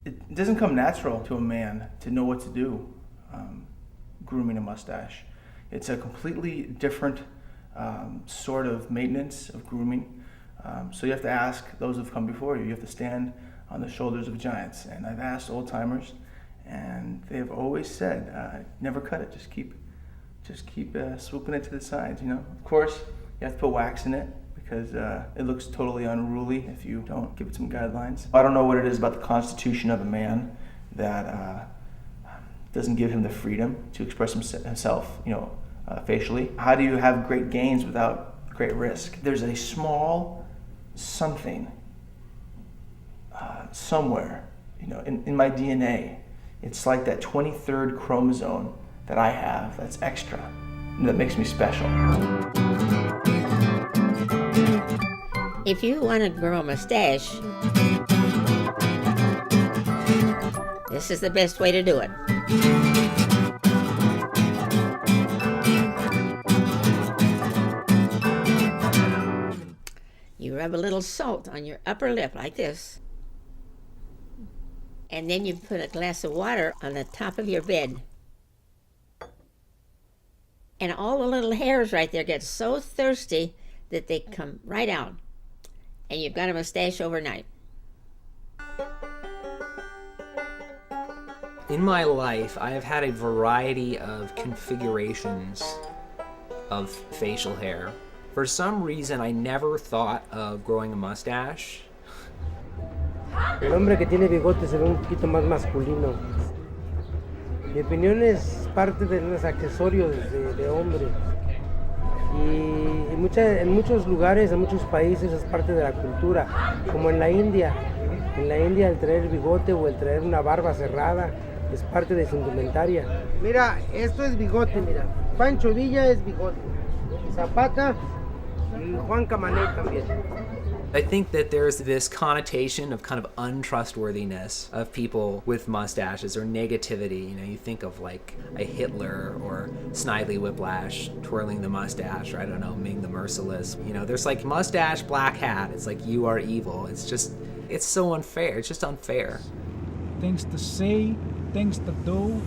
It doesn't come natural to a man to know what to do grooming a mustache. It's a completely different sort of maintenance of grooming. So you have to ask those who've come before you. You have to stand on the shoulders of giants. And I've asked old timers, and they have always said, never cut it. Just keep swooping it to the sides. You know, of course, you have to put wax in it because it looks totally unruly if you don't give it some guidelines. I don't know what it is about the constitution of a man that doesn't give him the freedom to express himself, facially. How do you have great gains without great risk? There's a small something somewhere, in my DNA. It's like that 23rd chromosome that I have that's extra, and that makes me special. If you want to grow a mustache, this is the best way to do it. You rub a little salt on your upper lip like this. And then you put a glass of water on the top of your bed. And all the little hairs right there get so thirsty that they come right out. And you've got a mustache overnight. In my life, I have had a variety of configurations of facial hair. For some reason, I never thought of growing a mustache. El hombre que tiene bigote se ve un poquito más masculino. Mi opinión es parte de los accesorios de hombre. Y en muchos lugares, en muchos países es parte de la cultura, como en la India. En la India el traer bigote o el traer una barba cerrada es parte de su indumentaria. Mira, esto es bigote, mira. Pancho Villa es bigote. Zapata y Juan Camané también. I think that there's this connotation of kind of untrustworthiness of people with mustaches or negativity. You think of like a Hitler or Snidely Whiplash twirling the mustache, or I don't know, Ming the Merciless. There's like mustache, black hat. It's like you are evil. It's so unfair. It's just unfair. Things to say, things to do.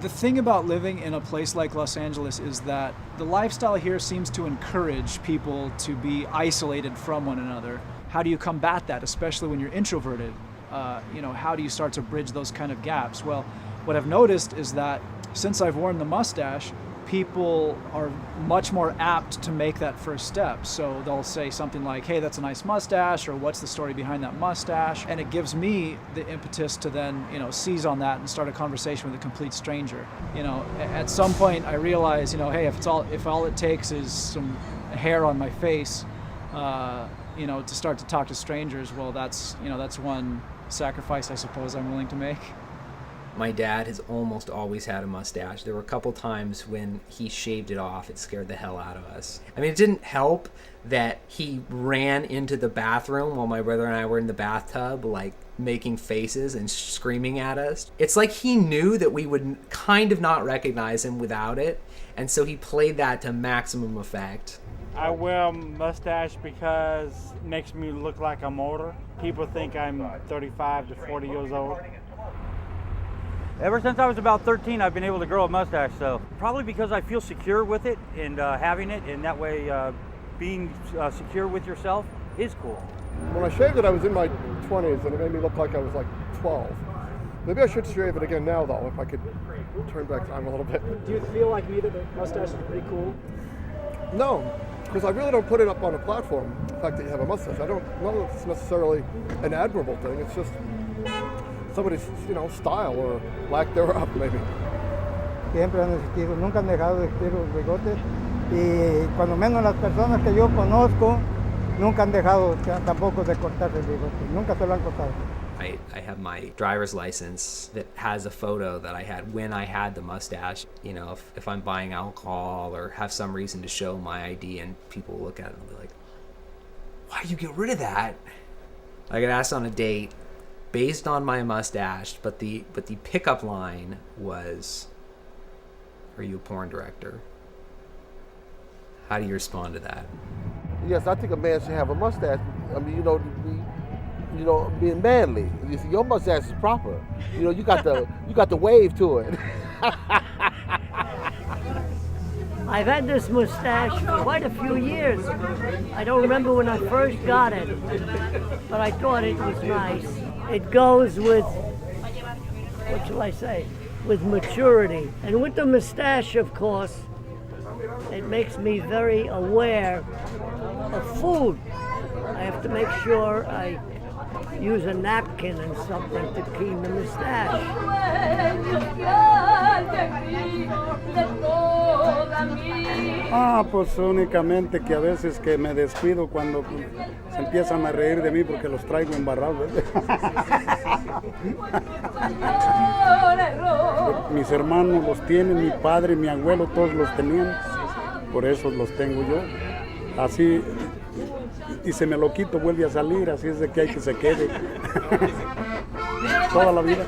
The thing about living in a place like Los Angeles is that the lifestyle here seems to encourage people to be isolated from one another. How do you combat that, especially when you're introverted? How do you start to bridge those kind of gaps? Well, what I've noticed is that since I've worn the mustache, people are much more apt to make that first step. So they'll say something like, hey, that's a nice mustache, or what's the story behind that mustache? And it gives me the impetus to then, seize on that and start a conversation with a complete stranger. At some point I realize, hey, if all it takes is some hair on my face, to start to talk to strangers, well, that's one sacrifice I suppose I'm willing to make. My dad has almost always had a mustache. There were a couple times when he shaved it off. It scared the hell out of us. I mean, it didn't help that he ran into the bathroom while my brother and I were in the bathtub, like making faces and screaming at us. It's like he knew that we would kind of not recognize him without it, and so he played that to maximum effect. I wear a mustache because it makes me look like I'm older. People think I'm 35 to 40 years old. Ever since I was about 13, I've been able to grow a mustache, so probably because I feel secure with it and having it, and that way being secure with yourself is cool. When I shaved it, I was in my 20s, and it made me look like I was like 12. Maybe I should shave it again now, though, if I could turn back time a little bit. Do you feel like me that the mustache is pretty cool? No, because I really don't put it up on a platform, the fact that you have a mustache. I don't know if it's necessarily an admirable thing. It's just somebody's, style or lack thereof, maybe. Siempre han existido, nunca han dejado de existir los bigotes, y cuando menos las personas que yo conozco nunca han dejado tampoco de cortarse el bigote, nunca se lo han cortado. I have my driver's license that has a photo that I had when I had the mustache. If I'm buying alcohol or have some reason to show my ID and people look at it and be like, why do you get rid of that? I got asked on a date based on my mustache, but the pickup line was, are you a porn director? How do you respond to that? Yes, I think a man should have a mustache. I mean, you know, being manly. Your mustache is proper. You know, you got the wave to it. I've had this mustache for quite a few years. I don't remember when I first got it, but I thought it was nice. It goes with, what shall I say, with maturity. And with the mustache, of course, it makes me very aware of food. I have to make sure I use a napkin and something to clean the mustache. Pues únicamente que a veces que me descuido cuando se empiezan a reír de mí porque los traigo embarrados. Mis hermanos los tienen, mi padre, mi abuelo, todos los tenían, por eso los tengo yo. Así, y se me lo quito, vuelve a salir, así es de que hay que se quede. Toda la vida.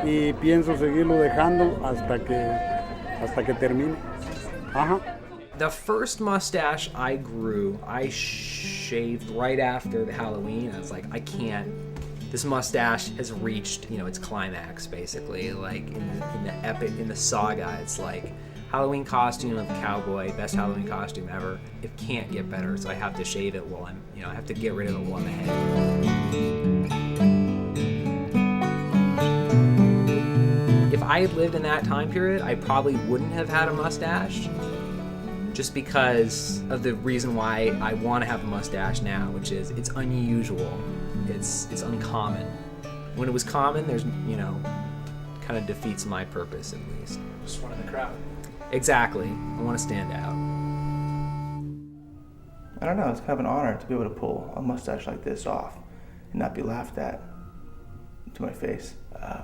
Y pienso seguirlo dejando hasta que termine. Ajá. The first mustache I grew, I shaved right after the Halloween. I was like, I can't. This mustache has reached, its climax, basically. Like in the saga, it's like Halloween costume of the cowboy, best Halloween costume ever. It can't get better, so I have to shave it while I have to get rid of it while I'm ahead. If I had lived in that time period, I probably wouldn't have had a mustache, just because of the reason why I want to have a mustache now, which is it's unusual, it's uncommon. When it was common, there's, kind of defeats my purpose at least. Just one in the crowd. Exactly. I want to stand out. I don't know, it's kind of an honor to be able to pull a mustache like this off and not be laughed at to my face.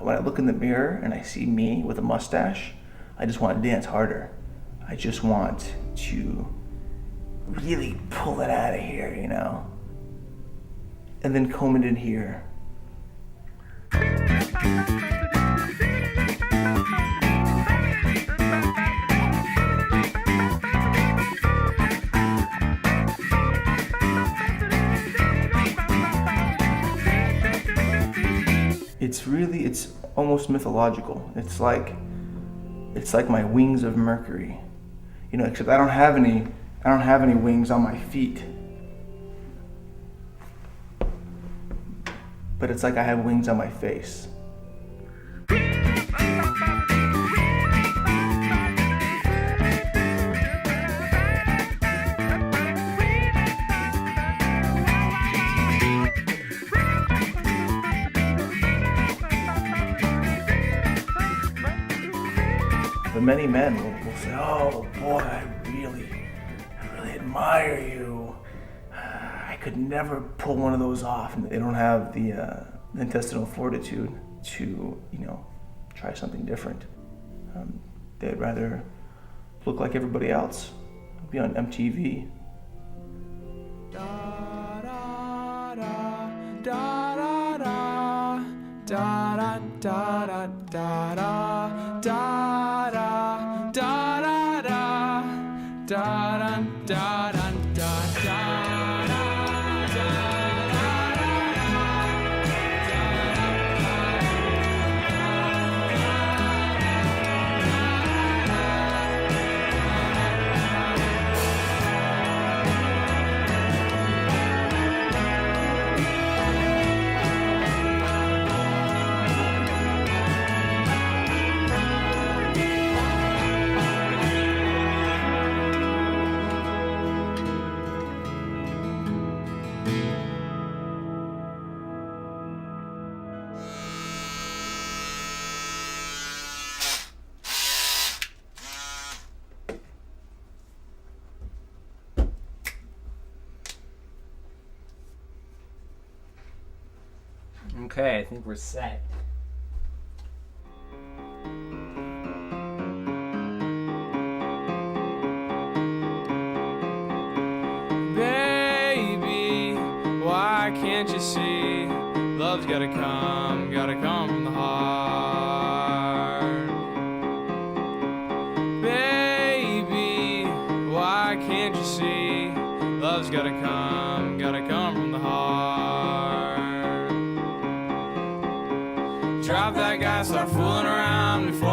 When I look in the mirror and I see me with a mustache, I just want to dance harder. I just want to really pull it out of here, and then comb it in here. It's almost mythological. It's like my wings of Mercury, except I don't have any wings on my feet. But it's like I have wings on my face. But many men will say, "Oh boy, I really admire you. I could never pull one of those off." And they don't have the intestinal fortitude to, try something different. They'd rather look like everybody else, be on MTV. Da da da da da da da da da da da da da da da da da da. Okay, I think we're set. Baby, why can't you see? Love's gotta come from the heart. Baby, why can't you see? Love's gotta come from the heart. drop that guy, start fooling around before